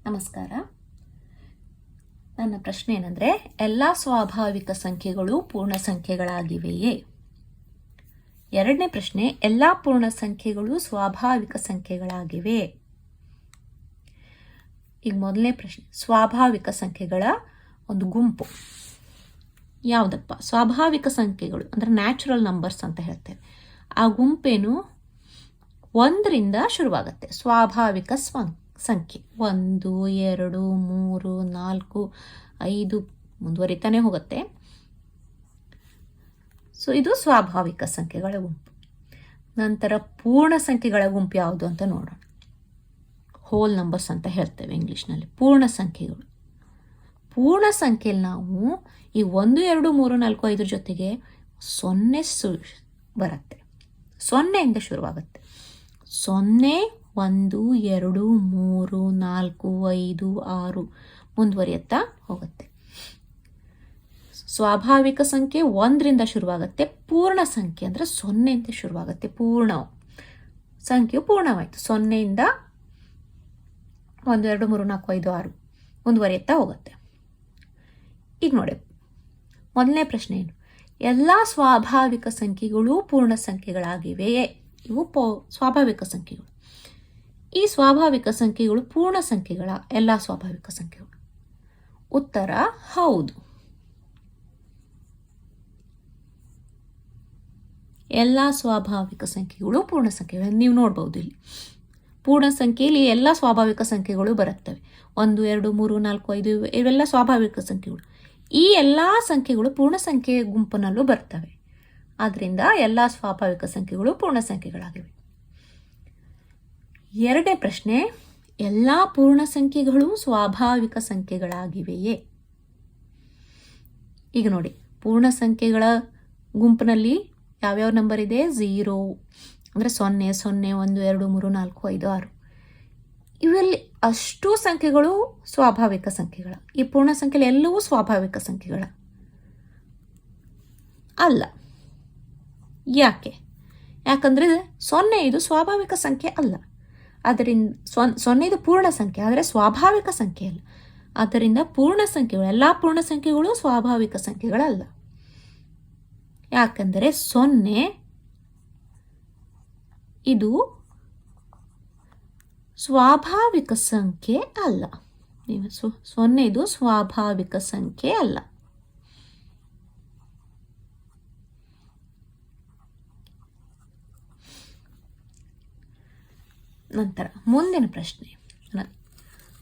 ನಮಸ್ಕಾರ. ನನ್ನ ಪ್ರಶ್ನೆ ಏನಂದರೆ, ಎಲ್ಲ ಸ್ವಾಭಾವಿಕ ಸಂಖ್ಯೆಗಳು ಪೂರ್ಣ ಸಂಖ್ಯೆಗಳಾಗಿವೆಯೇ? ಎರಡನೇ ಪ್ರಶ್ನೆ, ಎಲ್ಲ ಪೂರ್ಣ ಸಂಖ್ಯೆಗಳು ಸ್ವಾಭಾವಿಕ ಸಂಖ್ಯೆಗಳಾಗಿವೆ? ಈಗ ಮೊದಲನೇ ಪ್ರಶ್ನೆ, ಸ್ವಾಭಾವಿಕ ಸಂಖ್ಯೆಗಳ ಒಂದು ಗುಂಪು ಯಾವುದಪ್ಪ? ಸ್ವಾಭಾವಿಕ ಸಂಖ್ಯೆಗಳು ಅಂದರೆ ನ್ಯಾಚುರಲ್ ನಂಬರ್ಸ್ ಅಂತ ಹೇಳ್ತೇವೆ. ಆ ಗುಂಪೇನು 1ರಿಂದ ಶುರುವಾಗುತ್ತೆ. ಸ್ವಾಭಾವಿಕ ಸಂಖ್ಯೆ 1, 2, 3, 4, 5 ಮುಂದುವರಿತಾನೆ ಹೋಗುತ್ತೆ. ಸೊ ಇದು ಸ್ವಾಭಾವಿಕ ಸಂಖ್ಯೆಗಳ ಗುಂಪು. ನಂತರ ಪೂರ್ಣ ಸಂಖ್ಯೆಗಳ ಗುಂಪು ಯಾವುದು ಅಂತ ನೋಡೋಣ. ಹೋಲ್ ನಂಬರ್ಸ್ ಅಂತ ಹೇಳ್ತೇವೆ ಇಂಗ್ಲೀಷ್ನಲ್ಲಿ. ಪೂರ್ಣ ಸಂಖ್ಯೆಗಳು. ಪೂರ್ಣ ಸಂಖ್ಯೆಯಲ್ಲಿ ನಾವು ಈ 1, 2, 3, 4, 5 ಜೊತೆಗೆ 0 ಬರುತ್ತೆ. 0ಯಿಂದ ಶುರುವಾಗುತ್ತೆ. 0, 1, 2, 3, 4, 5, 6 ಮುಂದುವರಿಯುತ್ತಾ ಹೋಗುತ್ತೆ. ಸ್ವಾಭಾವಿಕ ಸಂಖ್ಯೆ 1ರಿಂದ ಶುರುವಾಗುತ್ತೆ. ಪೂರ್ಣ ಸಂಖ್ಯೆ ಅಂದರೆ 0ಯಿಂದ ಶುರುವಾಗುತ್ತೆ. ಸಂಖ್ಯೆಯು ಪೂರ್ಣವಾಯಿತು. 0ಯಿಂದ 1, 2, 3, 4, 5, 6 ಮುಂದುವರಿಯುತ್ತಾ ಹೋಗುತ್ತೆ. ಈಗ ನೋಡಿ, ಮೊದಲನೇ ಪ್ರಶ್ನೆ ಏನು? ಎಲ್ಲ ಸ್ವಾಭಾವಿಕ ಸಂಖ್ಯೆಗಳು ಪೂರ್ಣ ಸಂಖ್ಯೆಗಳಾಗಿವೆಯೇ? ಇವು ಸ್ವಾಭಾವಿಕ ಸಂಖ್ಯೆಗಳು. ಈ ಸ್ವಾಭಾವಿಕ ಸಂಖ್ಯೆಗಳು ಪೂರ್ಣ ಸಂಖ್ಯೆಗಳ? ಎಲ್ಲ ಸ್ವಾಭಾವಿಕ ಸಂಖ್ಯೆಗಳು? ಉತ್ತರ ಹೌದು. ಎಲ್ಲ ಸ್ವಾಭಾವಿಕ ಸಂಖ್ಯೆಗಳು ಪೂರ್ಣ ಸಂಖ್ಯೆಗಳು. ನೀವು ನೋಡ್ಬೋದು ಇಲ್ಲಿ ಪೂರ್ಣ ಸಂಖ್ಯೆಯಲ್ಲಿ ಎಲ್ಲ ಸ್ವಾಭಾವಿಕ ಸಂಖ್ಯೆಗಳು ಬರುತ್ತವೆ. 1, 2, 3, 4, 5 ಇವೆಲ್ಲ ಸ್ವಾಭಾವಿಕ ಸಂಖ್ಯೆಗಳು. ಈ ಎಲ್ಲ ಸಂಖ್ಯೆಗಳು ಪೂರ್ಣ ಸಂಖ್ಯೆಯ ಗುಂಪಿನಲ್ಲೂ ಬರ್ತವೆ. ಆದ್ದರಿಂದ ಎಲ್ಲ ಸ್ವಾಭಾವಿಕ ಸಂಖ್ಯೆಗಳು ಪೂರ್ಣ ಸಂಖ್ಯೆಗಳಾಗಿವೆ. ಎರಡನೇ ಪ್ರಶ್ನೆ, ಎಲ್ಲ ಪೂರ್ಣ ಸಂಖ್ಯೆಗಳು ಸ್ವಾಭಾವಿಕ ಸಂಖ್ಯೆಗಳಾಗಿವೆಯೇ? ಈಗ ನೋಡಿ, ಪೂರ್ಣ ಸಂಖ್ಯೆಗಳ ಗುಂಪಿನಲ್ಲಿ ಯಾವ್ಯಾವ ನಂಬರ್ ಇದೆ? 0 ಅಂದರೆ 0, 0, 1, 2, 3, 4, 5, 6 ಇವೆಲ್ಲಿ ಅಷ್ಟು ಸಂಖ್ಯೆಗಳು ಸ್ವಾಭಾವಿಕ ಸಂಖ್ಯೆಗಳ. ಈ ಪೂರ್ಣ ಸಂಖ್ಯೆಯಲ್ಲಿ ಎಲ್ಲವೂ ಸ್ವಾಭಾವಿಕ ಸಂಖ್ಯೆಗಳ ಅಲ್ಲ. ಯಾಕಂದರೆ 0 ಇದು ಸ್ವಾಭಾವಿಕ ಸಂಖ್ಯೆ ಅಲ್ಲ. ಆದ್ದರಿಂದ 0 ಇದು ಪೂರ್ಣ ಸಂಖ್ಯೆ, ಆದರೆ ಸ್ವಾಭಾವಿಕ ಸಂಖ್ಯೆ ಅಲ್ಲ. ಆದ್ದರಿಂದ ಪೂರ್ಣ ಸಂಖ್ಯೆಗಳು, ಎಲ್ಲ ಪೂರ್ಣ ಸಂಖ್ಯೆಗಳು ಸ್ವಾಭಾವಿಕ ಸಂಖ್ಯೆಗಳಲ್ಲ. ಯಾಕಂದರೆ 0 ಇದು ಸ್ವಾಭಾವಿಕ ಸಂಖ್ಯೆ ಅಲ್ಲ. 0 ಇದು ಸ್ವಾಭಾವಿಕ ಸಂಖ್ಯೆ ಅಲ್ಲ. ನಂತರ ಮುಂದಿನ ಪ್ರಶ್ನೆ,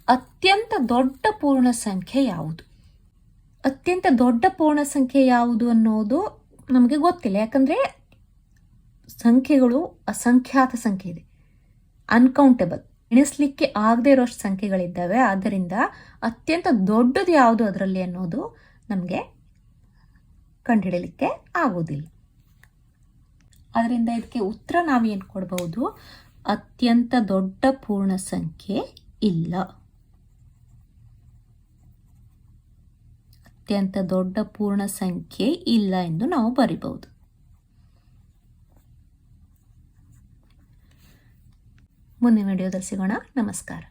ಅತ್ಯಂತ ದೊಡ್ಡ ಪೂರ್ಣ ಸಂಖ್ಯೆ ಯಾವುದು? ಅತ್ಯಂತ ದೊಡ್ಡ ಪೂರ್ಣ ಸಂಖ್ಯೆ ಯಾವುದು ಅನ್ನೋದು ನಮಗೆ ಗೊತ್ತಿಲ್ಲ. ಯಾಕಂದರೆ ಸಂಖ್ಯೆಗಳು ಅಸಂಖ್ಯಾತ ಸಂಖ್ಯೆ ಇದೆ, ಅನ್ಕೌಂಟೇಬಲ್, ಎಣಿಸ್ಲಿಕ್ಕೆ ಆಗದೆ ಇರೋಷ್ಟು ಸಂಖ್ಯೆಗಳಿದ್ದಾವೆ. ಆದ್ದರಿಂದ ಅತ್ಯಂತ ದೊಡ್ಡದು ಯಾವುದು ಅದರಲ್ಲಿ ಅನ್ನೋದು ನಮಗೆ ಕಂಡುಹಿಡಲಿಕ್ಕೆ ಆಗೋದಿಲ್ಲ. ಅದರಿಂದ ಇದಕ್ಕೆ ಉತ್ತರ ನಾವೇನು ಕೊಡಬಹುದು? ಅತ್ಯಂತ ದೊಡ್ಡ ಪೂರ್ಣ ಸಂಖ್ಯೆ ಇಲ್ಲ. ಅತ್ಯಂತ ದೊಡ್ಡ ಪೂರ್ಣ ಸಂಖ್ಯೆ ಇಲ್ಲ ಎಂದು ನಾವು ಬರಿಬಹುದು. ಮುಂದಿನ ವಿಡಿಯೋದಲ್ಲಿ ಸಿಗೋಣ. ನಮಸ್ಕಾರ.